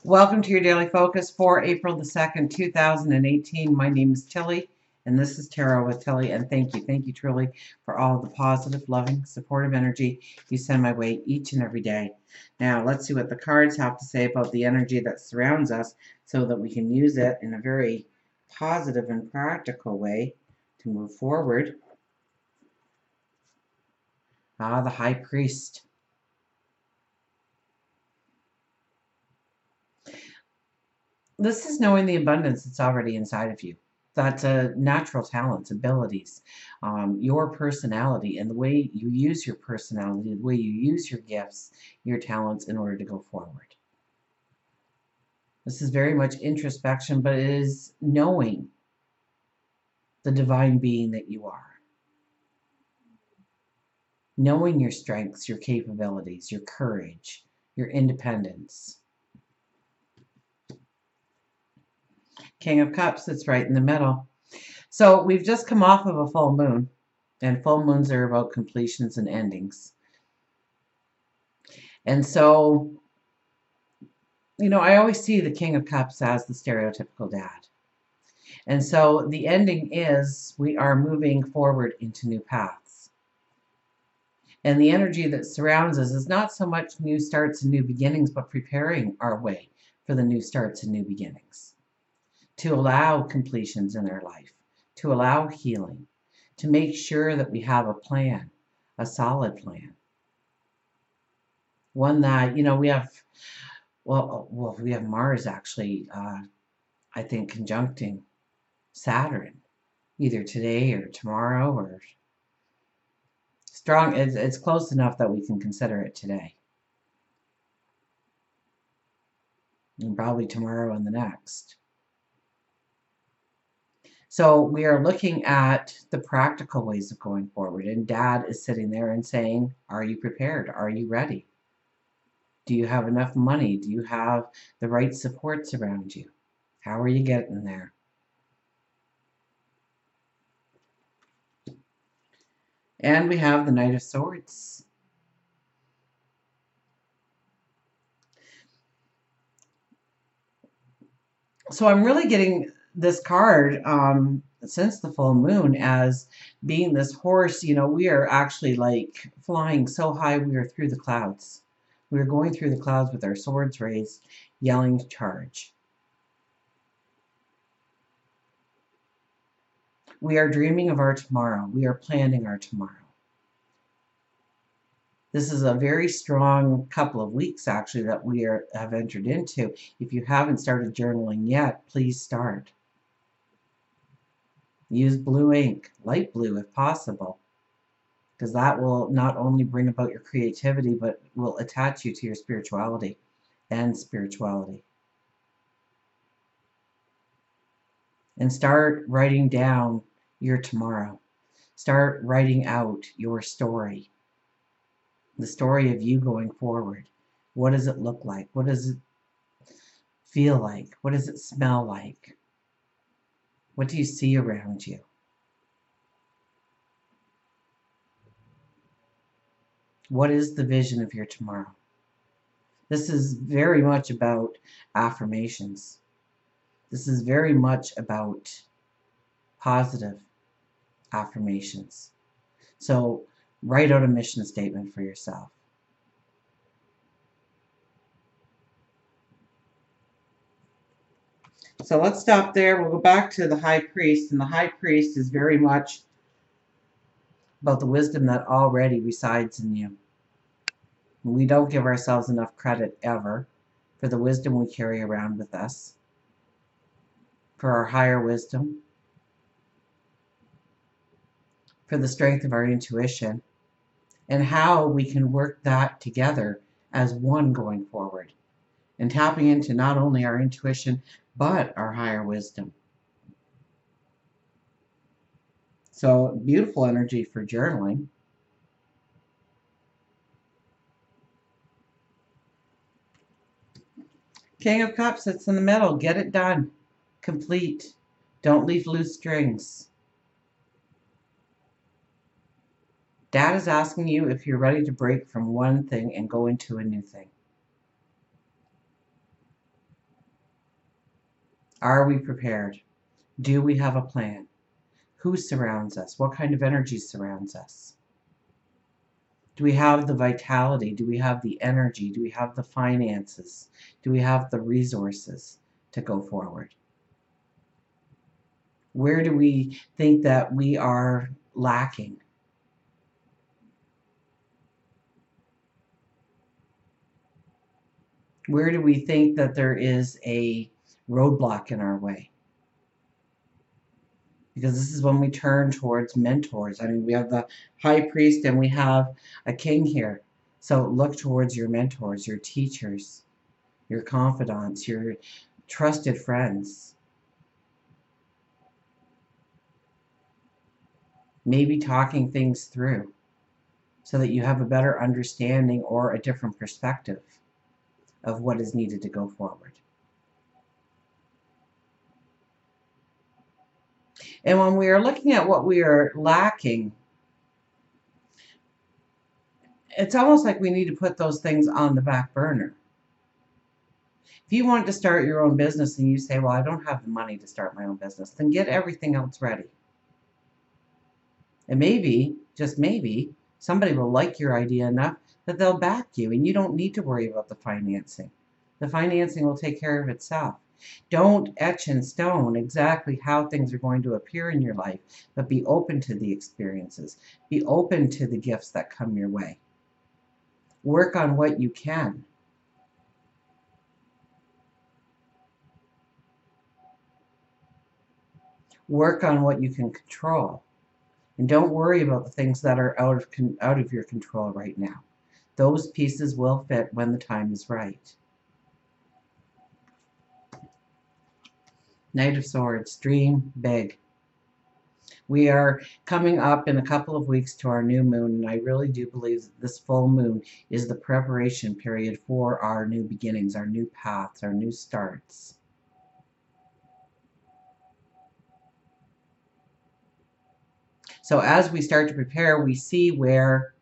Welcome to your daily focus for April the 2nd, 2018. My name is Tilly, and this is Tarot with Tilly. And thank you. Thank you truly for all the positive, loving, supportive energy you send my way each and every day. Now, let's see what the cards have to say about the energy that surrounds us so that we can use it in a very positive and practical way to move forward. The High Priest. This is knowing the abundance that's already inside of you. That's natural talents, abilities, your personality, and the way you use your personality, the way you use your gifts, your talents in order to go forward. This is very much introspection, but it is knowing the divine being that you are. Knowing your strengths, your capabilities, your courage, your independence. King of Cups, that's right in the middle. So we've just come off of a full moon, and full moons are about completions and endings. And so, I always see the King of Cups as the stereotypical dad. And so the ending is we are moving forward into new paths. And the energy that surrounds us is not so much new starts and new beginnings, but preparing our way for the new starts and new beginnings. To allow completions in our life, to allow healing, to make sure that we have a plan, a solid plan. One that, we have, we have Mars actually, I think, conjuncting Saturn, either today or tomorrow, or strong. It's close enough that we can consider it today. And probably tomorrow and the next. So we are looking at the practical ways of going forward. And Dad is sitting there and saying, are you prepared? Are you ready? Do you have enough money? Do you have the right supports around you? How are you getting there? And we have the Knight of Swords. So I'm really getting this card since the full moon as being this horse. We are actually like flying so high we are through the clouds. We are going through the clouds with our swords raised, yelling charge. We are dreaming of our tomorrow. We are planning our tomorrow. This is a very strong couple of weeks, actually, that we have entered into. If you haven't started journaling yet, please start. Use blue ink, light blue if possible, because that will not only bring about your creativity, but will attach you to your spirituality and spirituality. And start writing down your tomorrow. Start writing out your story. The story of you going forward. What does it look like? What does it feel like? What does it smell like? What do you see around you? What is the vision of your tomorrow? This is very much about affirmations. This is very much about positive affirmations. So write out a mission statement for yourself. So let's stop there. We'll go back to the High Priest, and the High Priest is very much about the wisdom that already resides in you. We don't give ourselves enough credit ever for the wisdom we carry around with us, for our higher wisdom, for the strength of our intuition, and how we can work that together as one going forward, and tapping into not only our intuition, but our higher wisdom. So beautiful energy for journaling. King of Cups sits in the middle. Get it done. Complete. Don't leave loose strings. Dad is asking you if you're ready to break from one thing and go into a new thing. Are we prepared? Do we have a plan? Who surrounds us? What kind of energy surrounds us? Do we have the vitality? Do we have the energy? Do we have the finances? Do we have the resources to go forward? Where do we think that we are lacking? Where do we think that there is a roadblock in our way? Because this is when we turn towards mentors. I mean, we have the high priest and we have a king here. So look towards your mentors, your teachers, your confidants, your trusted friends. Maybe talking things through so that you have a better understanding or a different perspective of what is needed to go forward. And when we are looking at what we are lacking, it's almost like we need to put those things on the back burner. If you want to start your own business and you say, well, I don't have the money to start my own business, then get everything else ready. And maybe, just maybe, somebody will like your idea enough that they'll back you and you don't need to worry about the financing. The financing will take care of itself. Don't etch in stone exactly how things are going to appear in your life, but be open to the experiences. Be open to the gifts that come your way. Work on what you can. Work on what you can control. And don't worry about the things that are out of your control right now. Those pieces will fit when the time is right. Knight of Swords, dream big. We are coming up in a couple of weeks to our new moon, and I really do believe that this full moon is the preparation period for our new beginnings, our new paths, our new starts. So as we start to prepare, we see where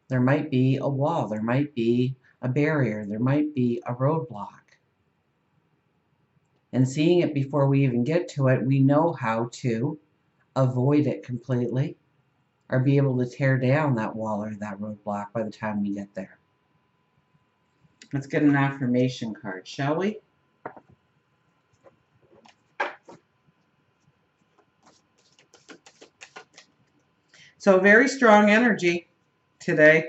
there might be a wall, there might be a barrier, there might be a roadblock. And seeing it before we even get to it, we know how to avoid it completely or be able to tear down that wall or that roadblock by the time we get there. Let's get an affirmation card, shall we? So very strong energy today.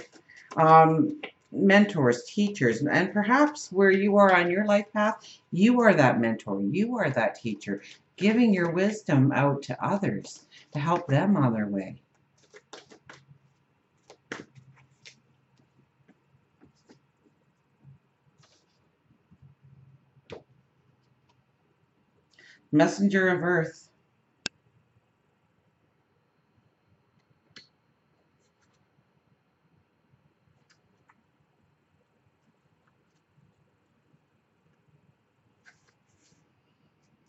Mentors, teachers, and perhaps where you are on your life path, you are that mentor, you are that teacher, giving your wisdom out to others to help them on their way. Messenger of Earth.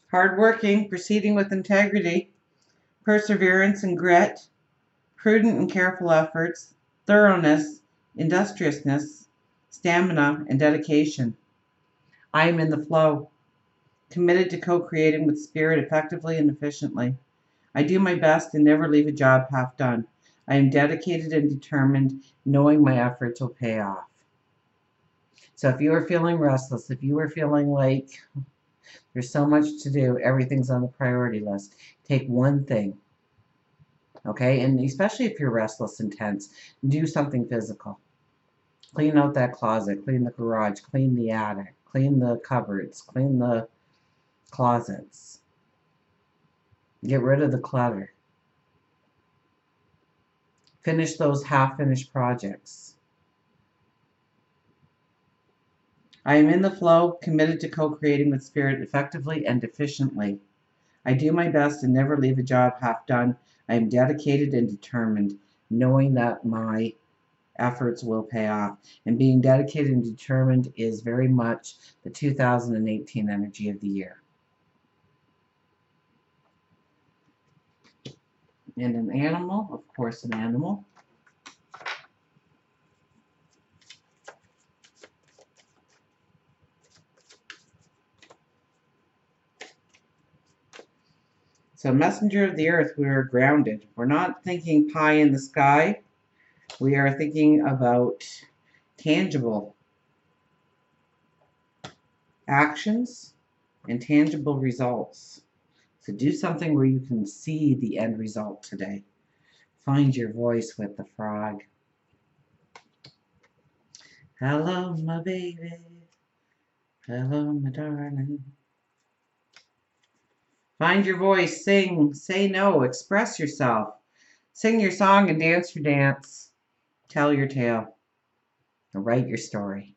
Hardworking, proceeding with integrity, perseverance and grit, prudent and careful efforts, thoroughness, industriousness, stamina, and dedication. I am in the flow, committed to co-creating with spirit effectively and efficiently. I do my best and never leave a job half done. I am dedicated and determined, knowing my efforts will pay off. So if you are feeling restless, if you are feeling like there's so much to do, everything's on the priority list, take one thing. Okay, and especially if you're restless and tense, do something physical. Clean out that closet, clean the garage, clean the attic, clean the cupboards, clean the closets. Get rid of the clutter. Finish those half-finished projects. I am in the flow, committed to co-creating with spirit effectively and efficiently. I do my best and never leave a job half done. I am dedicated and determined, knowing that my efforts will pay off. And being dedicated and determined is very much the 2018 energy of the year. And an animal, of course, an animal. So messenger of the earth, we are grounded. We're not thinking pie in the sky. We are thinking about tangible actions and tangible results. So do something where you can see the end result today. Find your voice with the frog. Hello, my baby. Hello, my darling. Find your voice, sing, say no, express yourself. Sing your song and dance your dance. Tell your tale. And write your story.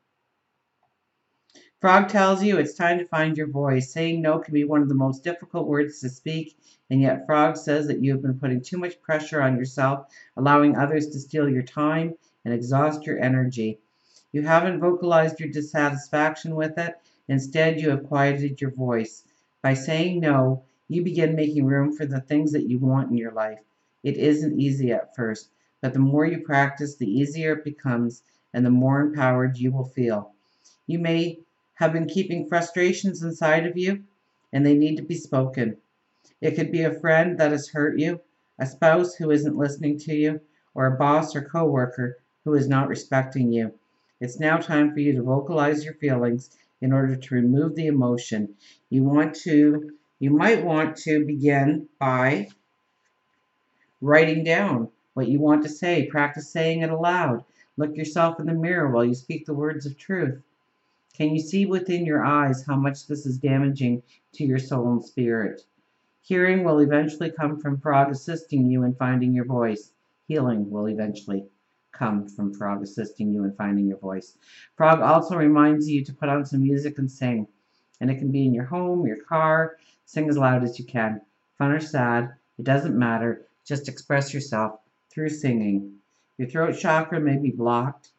Frog tells you it's time to find your voice. Saying no can be one of the most difficult words to speak, and yet Frog says that you have been putting too much pressure on yourself, allowing others to steal your time and exhaust your energy. You haven't vocalized your dissatisfaction with it. Instead, you have quieted your voice. By saying no, you begin making room for the things that you want in your life. It isn't easy at first, but the more you practice, the easier it becomes, and the more empowered you will feel. You may have been keeping frustrations inside of you, and they need to be spoken. It could be a friend that has hurt you, a spouse who isn't listening to you, or a boss or coworker who is not respecting you. It's now time for you to vocalize your feelings in order to remove the emotion. You might want to begin by writing down what you want to say. Practice saying it aloud. Look yourself in the mirror while you speak the words of truth. Can you see within your eyes how much this is damaging to your soul and spirit? Hearing will eventually come from Frog assisting you in finding your voice. Healing will eventually come from Frog assisting you in finding your voice. Frog also reminds you to put on some music and sing. And it can be in your home, your car. Sing as loud as you can. Fun or sad, it doesn't matter. Just express yourself through singing. Your throat chakra may be blocked.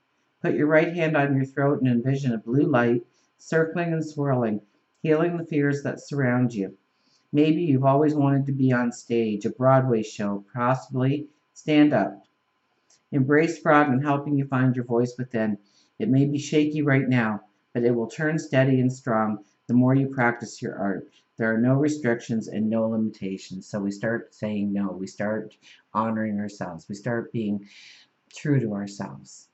Put your right hand on your throat and envision a blue light circling and swirling, healing the fears that surround you. Maybe you've always wanted to be on stage, a Broadway show, possibly stand up. Embrace Frog in helping you find your voice within. It may be shaky right now, but it will turn steady and strong the more you practice your art. There are no restrictions and no limitations. So we start saying no. We start honoring ourselves. We start being true to ourselves,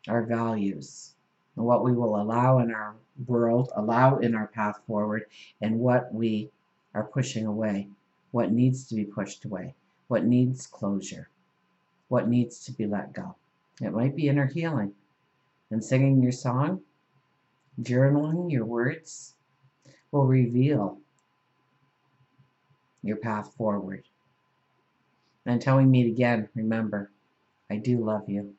our values, and what we will allow in our world, allow in our path forward, and what we are pushing away, what needs to be pushed away, what needs closure, what needs to be let go. It might be inner healing. And singing your song, journaling your words will reveal your path forward. And until we meet again, remember, I do love you.